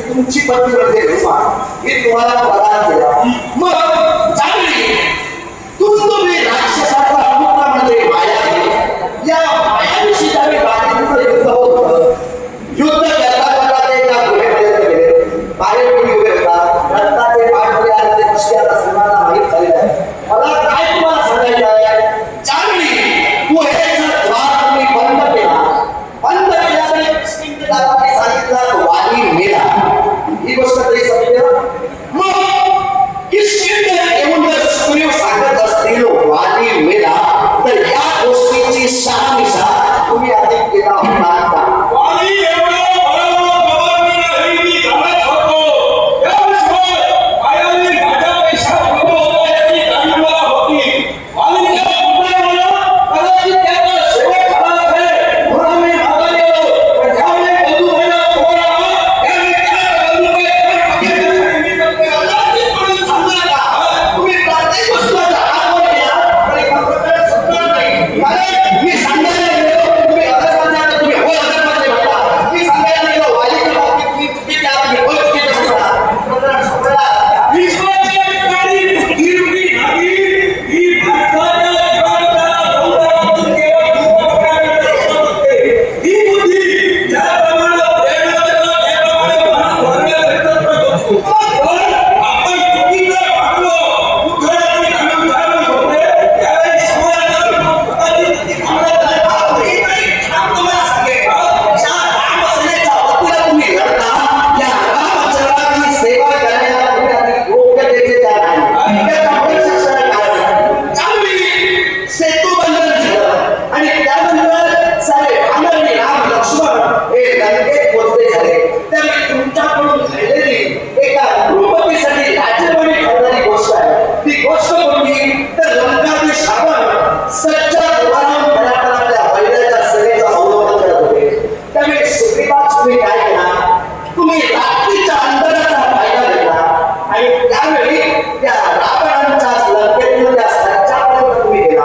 तुमची पत्नी म्हणजे मी तुम्हाला वरदान दिलं. मग चांगली तुम्ही राक्षसाचा पुत्रामध्ये माया केली. या मायाविषयी त्यावेळी बाकीचं युद्ध होत होतं. युद्ध करता करता ते एका गुहेपर्यंत गेले. बाहेर कोणी उभे होता. रक्ताचे पाठपुरे आले ते कसे आता सर्वांना माहीत झालेलं आहे. मला काय तुम्हाला सांगायचं आहे, चांगली गुहेचा द्वार तुम्ही बंद केला. बंद केल्याने किष्किंधेदाराने सांगितलं वाली मेला. ही गोष्ट तरी समजलं. मग किष्किंधे येऊन जर सुग्रीव सांगत असतील वाली मेला, तर या गोष्टीची शहानिशा तुम्ही अधिक केला होता का? वाली एवढा बरोबर गवानी नाही मी घालत होतो. त्याशिवाय आयाने माझ्यापेक्षा प्रभू होता याची जाणीवा होती. वालीच्या पुत्राला कदाचित त्याचा शेवट झाला असेल म्हणून मी मागे गेलो. पण ज्यावेळी बंधू व्हायला समोर आला त्यावेळी त्याला बंधू मी कदाचित सांगणार का? तुम्ही प्रत्येक गोष्टीला हातवर घ्या, तरी फक्त सुटणार नाही. कारण मी सांगायला गेलो, तुम्ही अदर करणार, तुम्ही हो अदर मध्ये होता. मी सांगायला गेलो वालीच्या बाबतीत मी चुकीचे आहात, तुम्ही हो चुकीचे होता. मला समजला. विश्वाच्या ठिकाणी गिरवी नाही. ही भारताच्या विकासाला सौंदर्यातून केवळ दुःखप्रकारे असते. ही बुद्धी ज्याप्रमाणे प्रेरणाला त्याप्रमाणे माणूस वागण्याचा प्रयत्न करतो. पण आपण चुकीचं वागलो, कुठेतरी अनुधावून होते, त्यावेळी समाजाला कदाचित ती भावना जाणवत नाही. राम तुम्हाला सांगेल, ज्या रामसेनेच्या वतीला तुम्ही लढता, या रामचंद्राची सेवा करायला तुम्ही अधिक योग्य देते त्या नाही. त्याच्यामुळे शिक्षण कारण चांगली सेतुबंधन झालं आणि त्यानंतर सारे वानर राम लक्ष्मण हे लंकेत पोहोचले झाले. त्यावेळी तुमच्याकडून घडलेली एका द्रुपदीसाठी राज्यवाणी ठरणारी गोष्ट आहे. ती गोष्ट कोणती, तर लंकाधीश रावण सच्चा तुकाराम घराण्यातल्या वैद्याच्या सेवेचं अवलोकन करत होते. त्यावेळी सुग्रीवास तुम्ही काय केला, तुम्ही रात्रीच्या अंधाराचा फायदा घेतला आणि त्यावेळी त्या रावणाच्या लंकेतून त्या सच्चापर्यंत तुम्ही गेला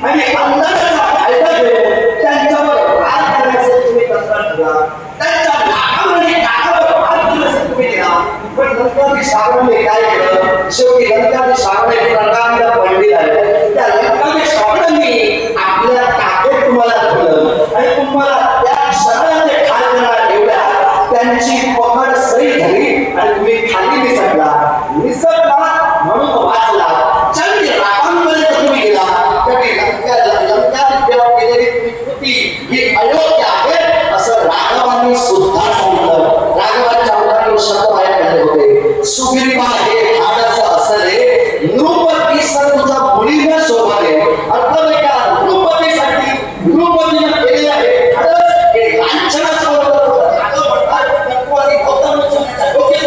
आणि अंधाराचा फायदा घेऊन त्यांच्यावर वार करण्याचे तुम्ही तंत्र ठेवला. त्यांच्या नाकामध्ये नाकावर वार करण्याचे तुम्ही केला. पण लंकाधीश रावणाने काय केलं, शेवटी लंकाधीश रावण एक प्रकांड पंडित आहे. त्या लंकाधीश रावणांनी आपल्या ताकद तुम्हाला ठेवलं आणि तुम्हाला त्या क्षणाने ठार करणार एवढ्या त्यांची पकड सरी झाली आणि तुम्ही खाली निसटला म्हणून वाचला. चांगली रावणापर्यंत तुम्ही गेला. त्यावेळी लंकात जेव्हा केलेली तुम्ही कृती ही अयोग्य आहे असं राघवांनी सुद्धा सांगितलं. राघवांच्या मुलांनी शब्द बाहेर काढले होते. सुग्रीवा हे धाडस असले नृपती तुझा मुलीनं शोभाले. अर्थ नाही का, नृपतीसाठी नृपतीनं केलेलं आहे धाडस हे लांछनाचं होतं. धाडस म्हणतात नकुवादी गौतम ऋषींच्या डोक्यात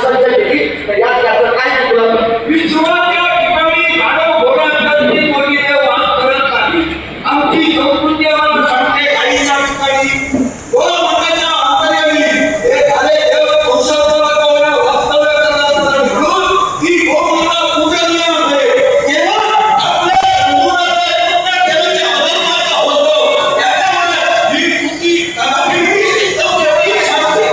माणसांच्या भेटीत तर यात त्याचं काय चुकलं? विश्वाच्या ठिकाणी गाढव घोरांची पोरगीने वास करत नाही. आमची संस्कृती आम्हाला सांगते काहीच्या ठिकाणी गोळ मंडळाच्या अंतर्यामी एखादे देव वंशोत्तराला वास्तव्य करणार म्हणून ही गोमाता पूजनीय आहे. केवळ आपल्या हिंदुराचे पुण्य केलेले अधर्माचा होतो. त्याच्यामुळे ही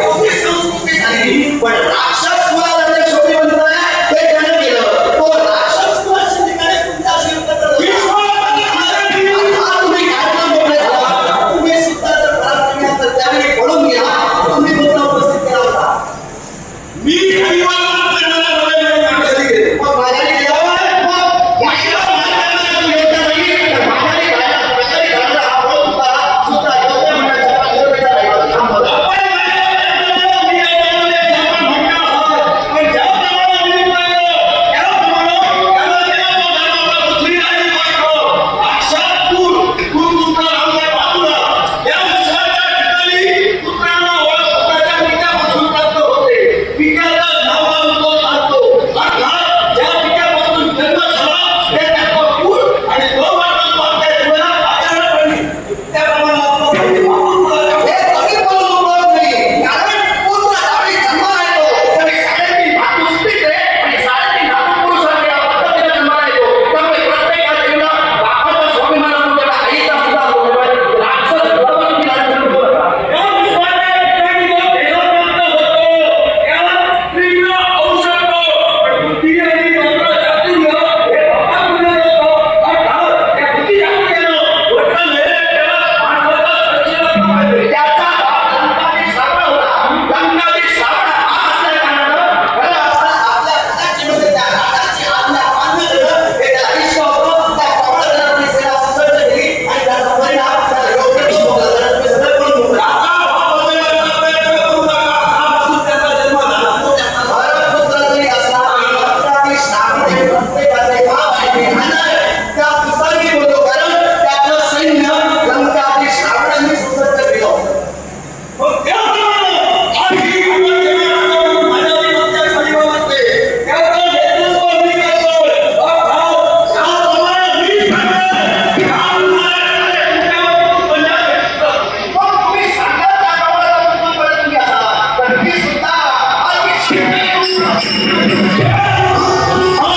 कृती संस्कृती झाली. पण राक्षस कुळाला जे शेवटी म्हणताय ते त्यानं केलं. तो राक्षस कुळाच्या ठिकाणी तुमच्या शिरपत्र तुम्ही काय काम बोलले झाला? तुम्ही सुद्धा जर घरात तुम्ही आता त्यावेळी पळून गेला तुम्ही मुद्दा उपस्थित केला होता. मी